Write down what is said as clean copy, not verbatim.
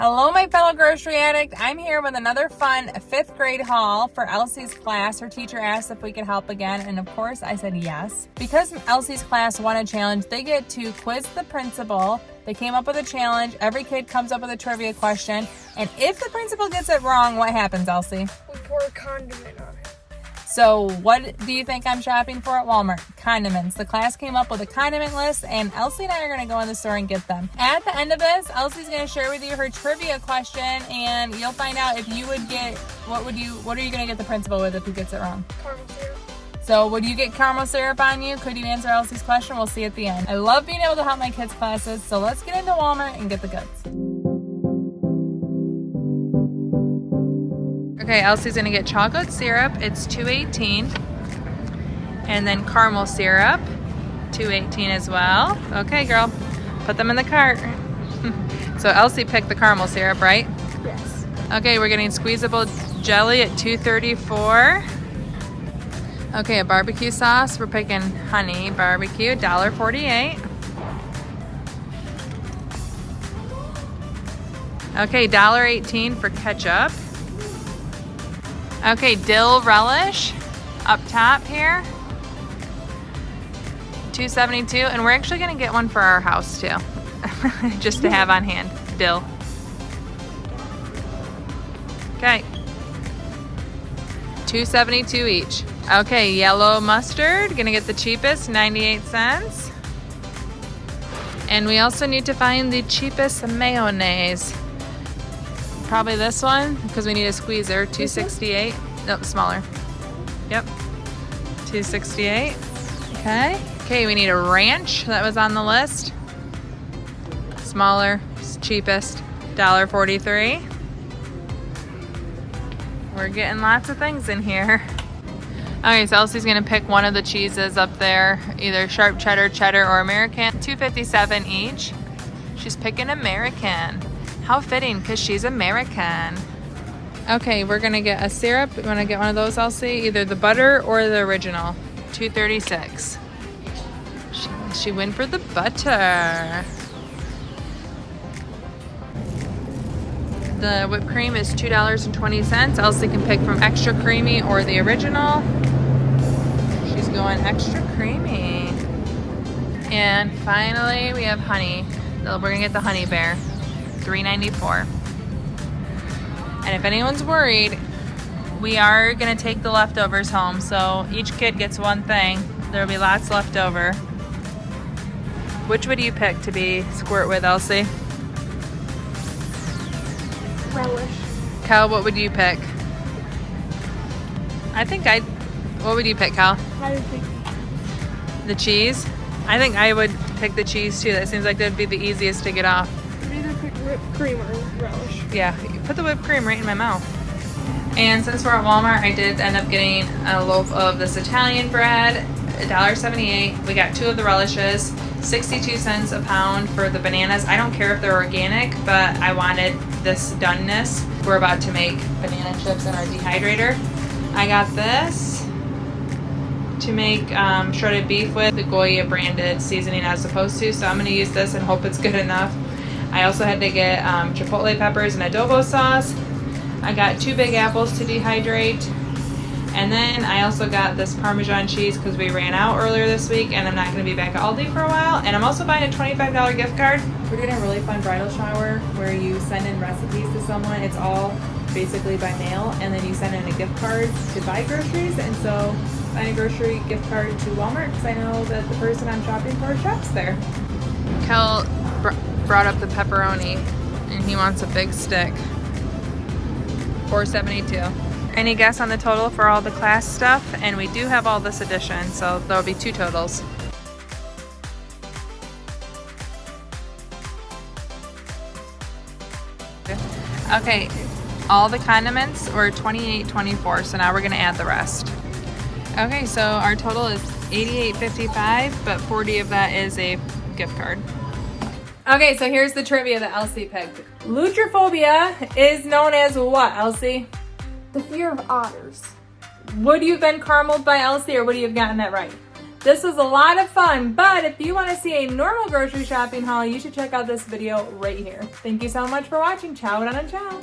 Hello, my fellow grocery addict. I'm here with another fun 5th grade haul for Elsie's class. Her teacher asked if we could help again, and of course I said yes. Because Elsie's class won a challenge, they get to quiz the principal. They came up with a challenge. Every kid comes up with a trivia question, and if the principal gets it wrong, what happens, Elsie? We pour a condiment on it. So what do you think I'm shopping for at Walmart? Condiments. The class came up with a condiment list, and Elsie and I are going to go in the store and get them. At the end of this, Elsie's going to share with you her trivia question, and you'll find out if you would get, what are you going to get the principal with if he gets it wrong? Caramel syrup. So would you get caramel syrup on you? Could you answer Elsie's question? We'll see at the end. I love being able to help my kids' classes, so let's get into Walmart and get the goods. Okay, Elsie's gonna get chocolate syrup, it's $2.18. And then caramel syrup, $2.18 as well. Okay, girl, put them in the cart. So Elsie picked the caramel syrup, right? Yes. Okay, we're getting squeezable jelly at $2.34. Okay, a barbecue sauce, we're picking honey barbecue, $1.48. Okay, $1.18 for ketchup. Okay, dill relish up top here, $2.72, and we're actually gonna get one for our house too, just to have on hand. Dill. Okay, $2.72 each. Okay, yellow mustard, gonna get the cheapest, 98 cents. And we also need to find the cheapest mayonnaise. Probably this one, because we need a squeezer, $2.68. Nope, smaller. Yep, $2.68. Okay, we need a ranch, that was on the list. Smaller, cheapest, $1.43. We're getting lots of things in here. Okay, so Elsie's gonna pick one of the cheeses up there, either sharp cheddar, cheddar, or American, $2.57 each. She's picking American. How fitting, because she's American. Okay, we're gonna get a syrup. You wanna get one of those, Elsie? Either the butter or the original, $2.36. She went for the butter. The whipped cream is $2.20. Elsie can pick from extra creamy or the original. She's going extra creamy. And finally, we have honey. We're gonna get the honey bear, $3.94. And if anyone's worried, we are gonna take the leftovers home. So each kid gets one thing. There'll be lots left over. Which would you pick to be squirt with, Elsie? Relish. Cal, what would you pick? What would you pick, Cal? I would pick The cheese? I think I would pick the cheese too. That seems like that'd be the easiest to get off. either pick whipped cream or relish. Yeah, you put the whipped cream right in my mouth. And since we're at Walmart, I did end up getting a loaf of this Italian bread, $1.78. We got 2 of the relishes, 62 cents a pound for the bananas. I don't care if they're organic, but I wanted this doneness. We're about to make banana chips in our dehydrator. I got this to make shredded beef with the Goya branded seasoning as supposed to, so I'm going to use this and hope it's good enough. I also had to get chipotle peppers and adobo sauce. I got 2 big apples to dehydrate, and then I also got this Parmesan cheese because we ran out earlier this week and I'm not going to be back at Aldi for a while. And I'm also buying a $25 gift card. We're doing a really fun bridal shower where you send in recipes to someone. It's all basically by mail, and then you send in a gift card to buy groceries. And so buying a grocery gift card to Walmart because I know that the person I'm shopping for shops there. Kel brought up the pepperoni and he wants a big stick. $4.72. Any guess on the total for all the class stuff? And we do have all this addition, so there'll be 2 totals. Okay, all the condiments were $28.24, so now we're gonna add the rest. Okay, so our total is $88.55, but 40 of that is a gift card. Okay, so here's the trivia that Elsie picked. Lutrophobia is known as what, Elsie? The fear of otters. Would you have been carameled by Elsie, or would you have gotten that right? This was a lot of fun, but if you want to see a normal grocery shopping haul, you should check out this video right here. Thank you so much for watching. Ciao, and ciao.